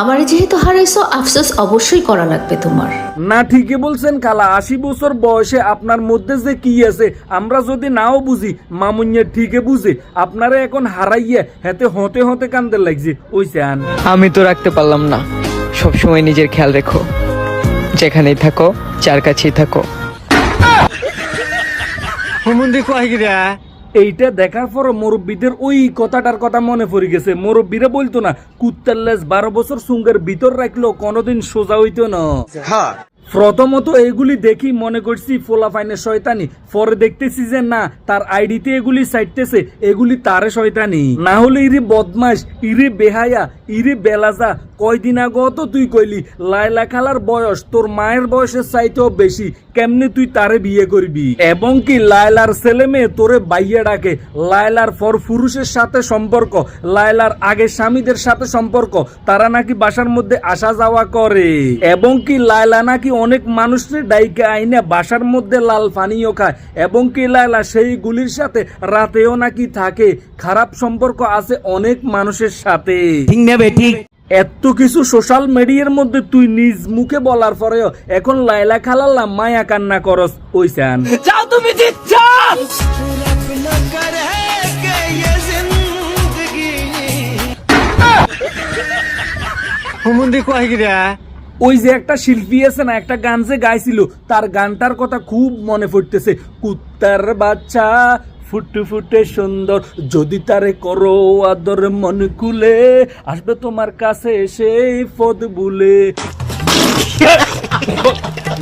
আমারে যেহেতু হারাইছো, আফসোস অবশ্যই করা লাগবে তোমার। না, ঠিকই বলছেন খালা। 80 বছর বয়সে আপনার মধ্যে যে কি আছে আমরা যদি নাও বুঝি, মামুনিয়া ঠিকই বুঝে। আপনারা এখন হারাইয়া হেতে হতে হতে কান্দে লাগছে। ওই চান আমি তো রাখতে পারলাম না। সবসময় নিজের খেয়াল রেখো, যেখানেই থাকো, যার কাছেই থাকো। এইটা দেখার পর মুরব্বীদের ওই কথাটার কথা মনে পড়ে গেছে। মুরব্বীরা বলতো না, কুত্তার লেজ 12 বছর সুঙ্গের ভিতর রাখলো কোনোদিন সোজা হইতো না। প্রথমত এগুলি দেখি মনে করছি ফোলাফাইনের শয়তানি, পরে দেখতেছি যে না, তার আইডিতে এগুলি চাইতেছে, এগুলি তারে শয়তানি। না হলে ইরে বদমাস, ইরে বেহায়া, ইরে বেলাজা। কয়দিন আগে তো তুই কইলি লায়লা খালার বয়স তোর মায়ের বয়সের চাইতেও বেশি, কেমনে তুই তারে বিয়ে করবি? এবং কি লায়লার ছেলে মেয়ে তোরে বাইয়া ডাকে। লায়লার পর পুরুষের সাথে সম্পর্ক, লায়লার আগে স্বামীদের সাথে সম্পর্ক, তারা নাকি বাসার মধ্যে আসা যাওয়া করে। এবং কি লায়লা নাকি অনেক মানুষের ডাইকে আইনে বাসার মধ্যে লাল পানিও খায়। এবং কি লায়লা সেই গুলির সাথে রাতেও নাকি থাকে। খারাপ সম্পর্ক আছে অনেক মানুষের সাথে। ঠিক নেবে ঠিক। এত কিছু সোশ্যাল মিডিয়ার মধ্যে তুই নিজ মুখে বলার পরেও এখন লায়লা খালাল্লা মায়া কান্না করস। ওই চান যাও তুমি জিতছো। ওই যে একটা শিল্পী আছে না, একটা গান যে গাইছিল, তার গানটার কথা খুব মনে পড়তেছে। কুত্তার বাচ্চা ফুটে ফুটে সুন্দর, যদি তারে করো আদর মন খুলে, আসবে তোমার কাছে সেই পদ বুলে।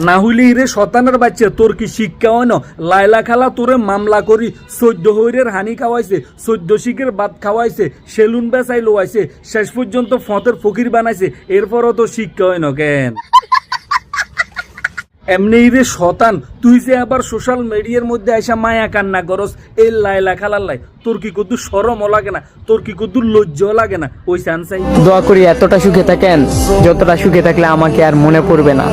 না হইলে রে শতানের বাচ্চা, তোর কি শিক্ষা হয় না? লায়লা খালা তোরে মামলা করি 14 হইরের হানি খাওয়াইছে, 14 শিখের ভাত খাওয়াইছে, সেলুন বেচাই লোয়াইছে, শেষ পর্যন্ত ফতের ফকির বানাইছে। এরপরও তো শিক্ষা হয় না কেন? এমনি রে শতান, তুই যে আবার সোশ্যাল মিডিয়ার মধ্যে আইসা মায়া কান্না করস এই লায়লা খালার লাই। তোর কি কদ্দু শরমও লাগে না? তোর কি কদ্দু লজ্জাও লাগে না? ওই চান চাই দোয়া করি এতটা সুখে থাকেন যতটা সুখে থাকলে আমাকে আর মনে পড়বে না।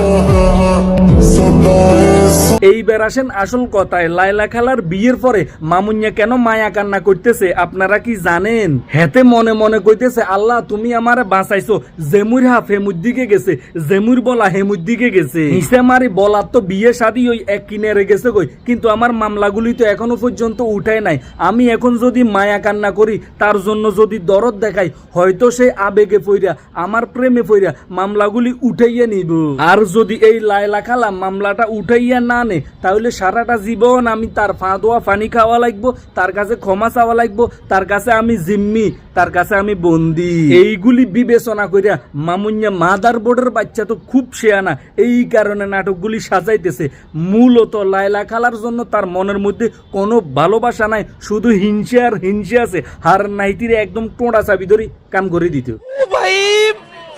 এইবার আসেন আসল কথায়। লায়লা খালার বিয়ের পরে মামুনিয়া কেন মায়া কান্না করতেছে আপনারা কি জানেন? হেতে মনে মনে কইতেছে, আল্লাহ তুমি আমারে বাঁচাইছো। জেমুর হাফ হেমুর দিকে গেছে, জেমুর বলা হেমুর দিকে গেছে। নিচে মারি বলার তো বিয়ে শাদী ওই এক কিনারে গেছে কই, কিন্তু আমার মামলাগুলি তো এখনো পর্যন্ত উঠায় নাই। আমি এখন যদি মায়া কান্না করি, তার জন্য যদি দরদ দেখাই, হয়তো সে আবেগে পইরা আমার প্রেমে পইরা মামলাগুলি উঠাইয়া নিব। আর যদি এই লায়লা খালা মামলাটা উঠাইয়া না নে, তাহলে সারাটা জীবন আমি তার ফাঁদোয়া পানি খাওয়া লাগবো, তার কাছে ক্ষমা চাওয়া লাগবো, তার কাছে আমি জিম্মি, তার কাছে আমি বন্দি। এইগুলি বিবেচনা করিয়া মামুনিয়া মাদার বোর্ডের বাচ্চা তো খুব শেয়ানা, এই কারণে নাটকগুলি সাজাইতেছে। মূলত লায়লা খালার জন্য তার মনের মধ্যে কোনো ভালোবাসা নাই, শুধু হিংসা আর হিংসা আছে। হার নাইতিরে একদম টোঁড়া চাবি ধরি কাম করে দিত। ভাই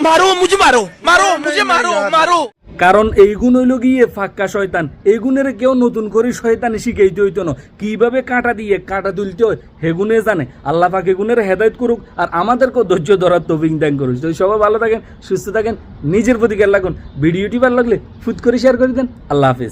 মারো মুঝে, মারো মারো মুঝে, মারো মারো। কারণ এই গুণ হইল গিয়ে ফাক্কা শয়তান। এই গুণের কেউ নতুন করে শয়তানি শিখাইতে হইতো না, কিভাবে কাঁটা দিয়ে কাঁটা তুলতে হয় হেগুনে জানে। আল্লাহ পাক এগুনের হেদায়েত করুক, আর আমাদেরকেও ধৈর্য ধরার তৌফিক দান করুক। তো সবাই ভালো থাকেন, সুস্থ থাকেন, নিজের প্রতি খেয়াল রাখুন। ভিডিওটি ভালো লাগলে ফুট করে শেয়ার করে দেন। আল্লাহ হাফেজ।